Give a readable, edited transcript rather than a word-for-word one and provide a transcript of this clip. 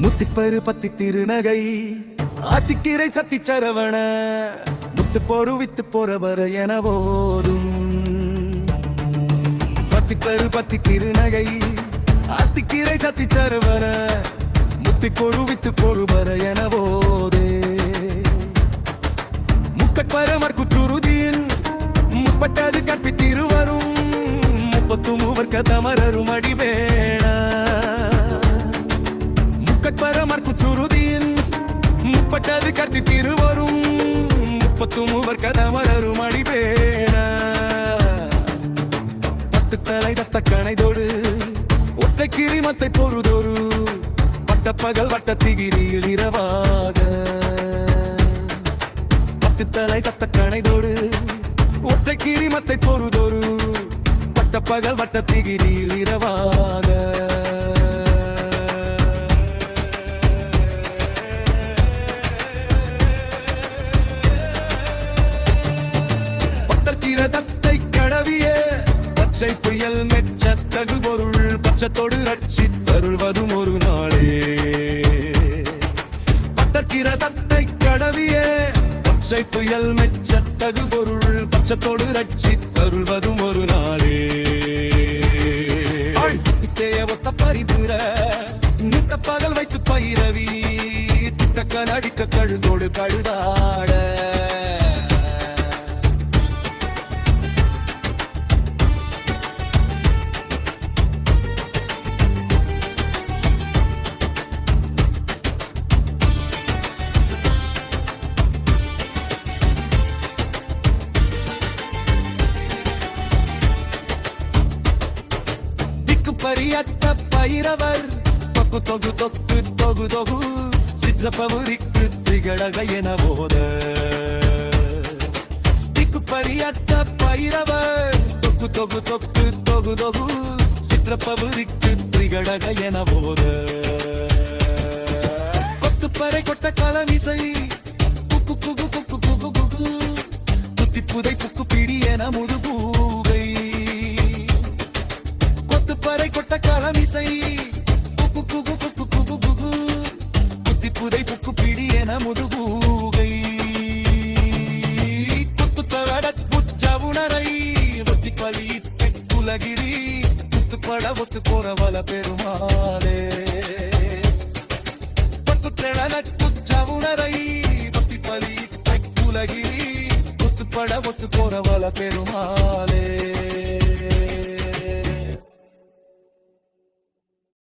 முத்திப்பரு பத்தி திருநகை ஆத்திக்கீரை சத்தி சரவண முத்து bore with போறவர என போதும் பத்திப்பரு பத்தி திருநகை ஆத்திக்கீரை சத்தி சரவண முத்தி போரு வித்து போருவர என போதே முக்கட்பரமர் குற்றுருதியின் முப்பட்டது கற்பித்திருவரும் முப்பத்து மூவர் கதமரரும் அடிவேண முக்கட்பரமர் குற்றுருதியின் முப்பட்டது கற்பித்திருவரும் முப்பத்து மூவர் கதமரரும் அடிவேண பத்து தலை தத்த கணைதோடு ஒற்றை கிரிமத்தை பொறுதொரு பட்டப்பகல் வட்டத்திகிரியில் இரவாக பத்து தலை தத்த கணைதோடு ஒற்றை கிரிமத்தை பொறுதொரு பட்டப்பகல் வட்டத்திகிரியில் இரவாக பட்டக்கிரதத்தை கடவிய பச்சை புயல் மெச்சத்தகு பொருள் பச்சத்தோடு ரட்சி தருள்வதும் ஒரு நாளே பட்டக்கிரதத்தை கடவிய பச்சை புயல் மெச்சத்தகு பொருள் பச்சத்தோடு ரட்சி தருள்வதும் ஒரு நாளே ஒத்த பரிபுர நித்த பகல் வைத்து பயிரவி திட்டக்க நடிக்க கழுதோடு கழுதாட பரியத்த பைரவர் தொகு தொகு தொக்கு தொகு தொகு சித்திரப்பவுரிக்கு திகழக என போத திக்கு பரியத்த பைரவர் தொகு தொகு தொக்கு தொகு தொகு சித்திரப்பவுரிக்கு திகழக என போத கொத்துப்பறை கொட்ட களமிசை குக்கு குகு குக்கு குகு குகு குத்தி புதை புக்கு பிடி என முதுபூகை பறை கொட்ட களமிசை குக்கு குகு குக்கு குகு குகு குத்தி புதை புக்கு பிடி என முதுபூகை குத்து தவட புச்ச உணரை ஒத்தி பலி குலகிரி குத்து பட ஒத்து போறவல பெருமாளே பத்து திறன புச்ச உணரை ஒத்தி பலி குலகிரி குத்து பட ஒத்து போறவல பெருமாளே